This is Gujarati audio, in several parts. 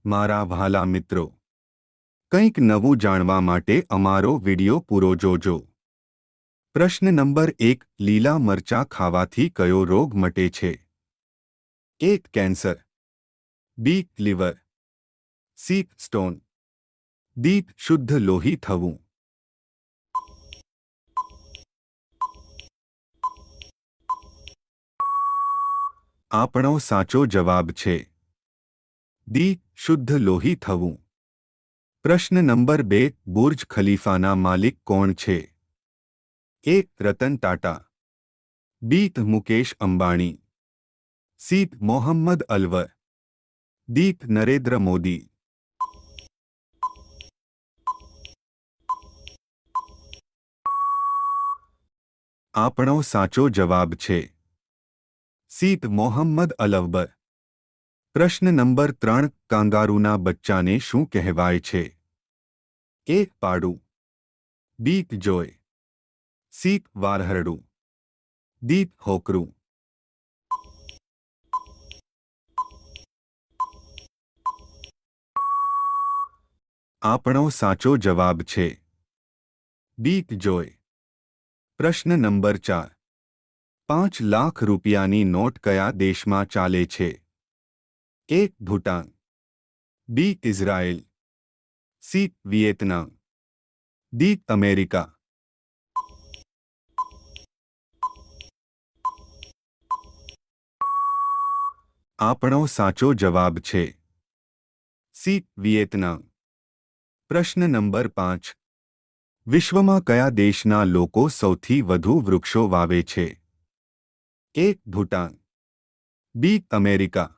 મારા વહાલા મિત્રો, કંઈક નવું જાણવા માટે અમારો વિડિયો પૂરો જોજો. પ્રશ્ન નંબર 1. લીલા મરચાં ખાવાથી કયો રોગ મટે છે? A. Cancer, B. Liver, C. Stone, D. શુદ્ધ લોહી થવું. આપણો સાચો જવાબ છે D. શુદ્ધ લોહી થવું. પ્રશ્ન નંબર 2. બુર્જ ખલીફાના માલિક કોણ છે? A. Ratan Tata, B. Mukesh Ambani, C. Mohammad Alwar, D. Narendra Modi. આપણો સાચો જવાબ છે C. મોહમ્મદ અલવર. પ્રશ્ન નંબર 3. કાંગારૂના બચ્ચાને શું કહેવાય છે? A. પાડું, B. જોય, C. વારહરડું, D. હોકરું. આપણો સાચો જવાબ છે B. જોય. પ્રશ્ન નંબર 4. 5 લાખ રૂપિયાની નોટ કયા દેશમાં ચાલે છે? A. Bhutan, B. Israel, C. Vietnam, D. America. આપણો સાચો જવાબ છે C. વિયેતનામ. પ્રશ્ન નંબર 5. વિશ્વમાં કયા દેશના લોકો સૌથી વધુ વૃક્ષો વાવે છે? A. Bhutan, B. America,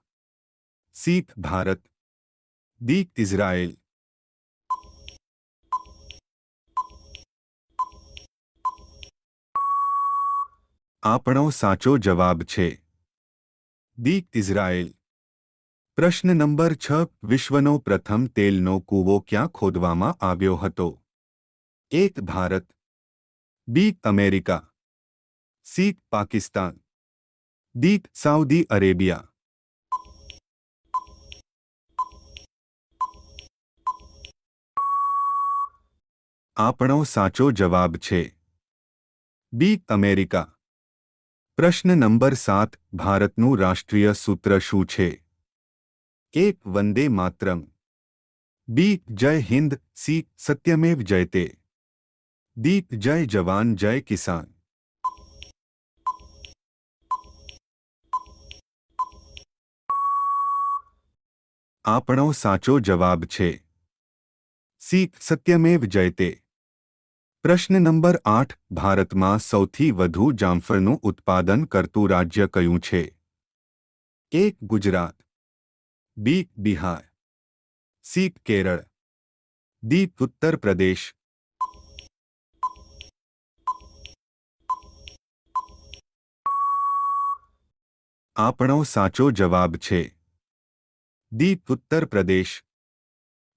C. Bharat, D. Israel. આપણો સાચો જવાબ છે D. ઇઝરાયેલ. પ્રશ્ન નંબર 6. વિશ્વનો પ્રથમ તેલનો કૂવો ક્યાં ખોદવામાં આવ્યો હતો? A. Bharat, B. America, C. Pakistan, D. Saudi Arabia. આપણો સાચો જવાબ છે B. અમેરિકા. પ્રશ્ન નંબર 7. ભારતનું રાષ્ટ્રીય સૂત્ર શું છે? A. વંદે માતરમ, B. જય હિન્દ, C. સત્યમેવ જયતે, D. જય જવાન જય કિસાન. આપણો સાચો જવાબ છે C. સત્યમેવ જયતે. પ્રશ્ન નંબર 8. ભારતમાં સૌથી વધુ જામફળનું ઉત્પાદન કરતું રાજ્ય કયું છે? A. Gujarat, B. Bihar, C. Kerala, D. Uttar Pradesh. આપણો સાચો જવાબ છે D. ઉત્તર પ્રદેશ.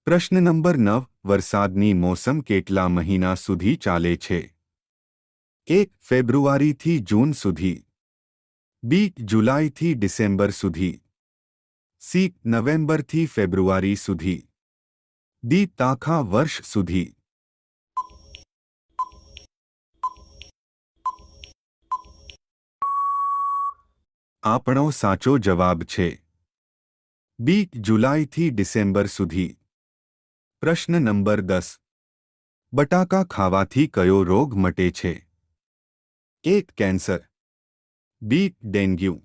પ્રશ્ન નંબર 9. વરસાદની મોસમ કેટલા મહિના સુધી ચાલે છે? A. ફેબ્રુઆરીથી જૂન સુધી, B. જુલાઈથી ડિસેમ્બર સુધી, C. નવેમ્બરથી ફેબ્રુઆરી સુધી, D. આખા વર્ષ સુધી. આપણો સાચો જવાબ છે B. જુલાઈથી ડિસેમ્બર સુધી. પ્રશ્ન નંબર 10. બટાકા ખાવાથી કયો રોગ મટે છે? A. Cancer, B. Dengue,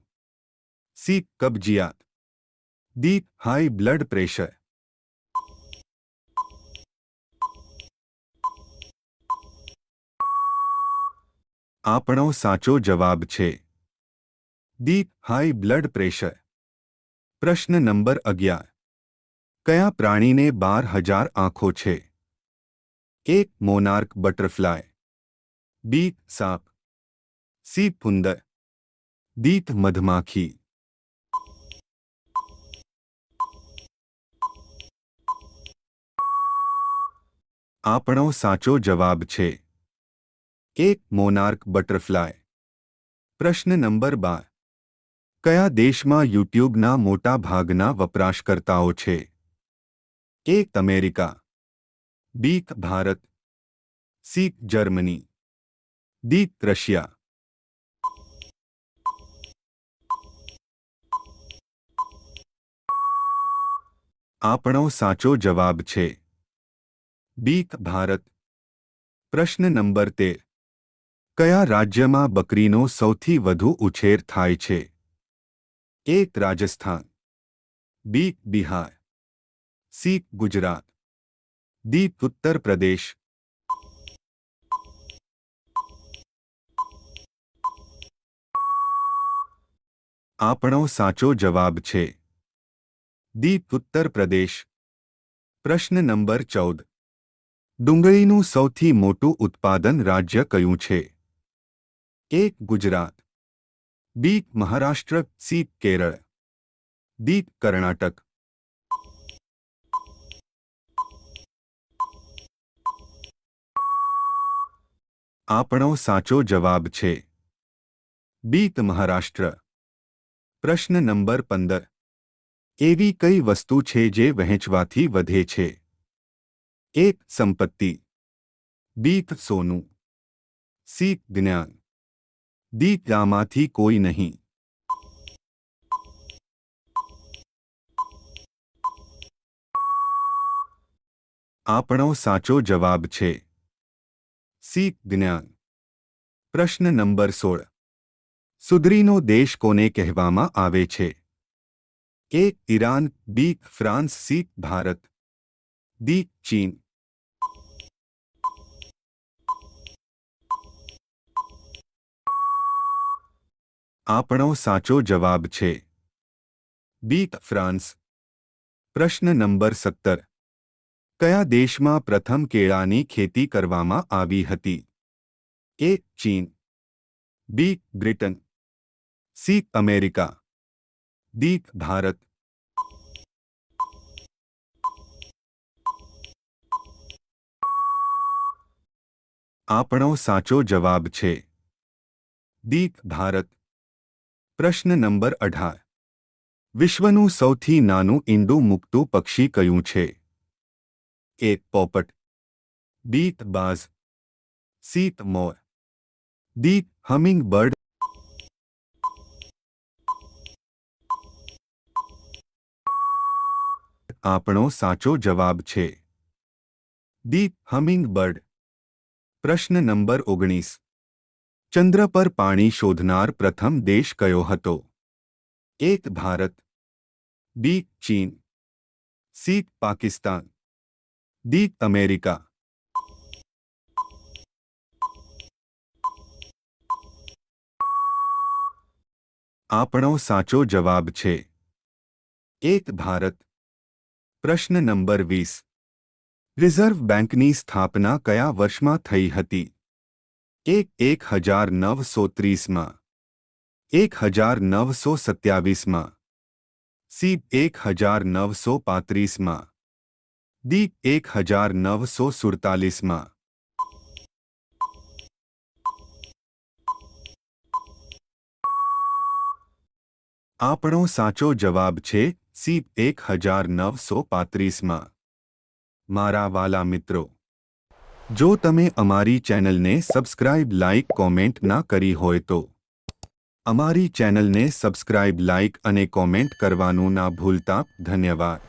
C. કબજિયાત, D. High blood pressure. આપણો સાચો જવાબ છે D. High blood pressure. પ્રશ્ન નંબર 11. કયા પ્રાણીને 12,000 આંખો છે? A. Monarch butterfly, B. સાપ, C. ઉંદર, D. મધમાખી. આપણો સાચો જવાબ છે A. Monarch butterfly. પ્રશ્ન નંબર 12. કયા દેશમાં યુટ્યુબના મોટા ભાગના વપરાશકર્તાઓ છે? A America, b Bharat, c Germany, d Russia. આપણો સાચો જવાબ છે બી ભારત। પ્રશ્ન નંબર 13 કયા રાજ્યમાં બકરીનો સૌથી વધુ ઉછેર થાય છે? એ રાજસ્થાન, બી બિહાર, સી ગુજરાત, ડી ઉત્તર પ્રદેશ। આપણો સાચો જવાબ છે ડી ઉત્તર પ્રદેશ। પ્રશ્ન નંબર 14 ડુંગળીનું સૌથી મોટું ઉત્પાદન રાજ્ય કયું છે? એ ગુજરાત, બી મહારાષ્ટ્ર, સી કેરળ, ડી કર્ણાટક। આપણો સાચો જવાબ છે બી મહારાષ્ટ્ર। પ્રશ્ન નંબર 15 એવી કઈ વસ્તુ છે જે વહેંચવાથી વધે છે? એ સંપત્તિ, બી સોનું, સી જ્ઞાન, ડી આમાંથી કોઈ નહીં। આપણો સાચો જવાબ છે સી જ્ઞાન। પ્રશ્ન નંબર 16 સુધરીનો દેશ કોને કહેવામાં આવે છે? A Iran, B France, C Bharat, D ચીન। આપણો સાચો જવાબ છે બી ફ્રાન્સ। પ્રશ્ન નંબર 17 કયા દેશમાં પ્રથમ કેળાની ખેતી કરવામાં આવી હતી? એ ચીન, B Britain, C America, D Bharat. આપણો સાચો જવાબ છે ડી ભારત। પ્રશ્ન નંબર 18 વિશ્વનું સૌથી નાનું ઈંડું મૂકતું પક્ષી કયું છે? એ પોપટ, બી બાઝ, સી મોર, ડી હમિંગ બર્ડ। આપણો સાચો જવાબ છે ડી હમિંગ બર્ડ। પ્રશ્ન નંબર 19 ચંદ્ર પર પાણી શોધનાર પ્રથમ દેશ કયો હતો? એ ભારત, બી ચીન, સી પાકિસ્તાન, ડી અમેરિકા। આપણો સાચો જવાબ છે એ ભારત। પ્રશ્ન નંબર 20 રિઝર્વ બેંકની સ્થાપના કયા વર્ષમાં થઈ હતી? એ 1930માં, 1927માં, સી 1935માં, ડી 1947માં। આપણો સાચો જવાબ છે સી 1935માં। મારા વાલા મિત્રો, જો તમે અમારી ચેનલને સબસ્ક્રાઇબ, લાઇક, કોમેન્ટ ના કરી હોય તો અમારી ચેનલને સબસ્ક્રાઇબ, લાઇક અને કોમેન્ટ કરવાનું ના ભૂલતા। ધન્યવાદ।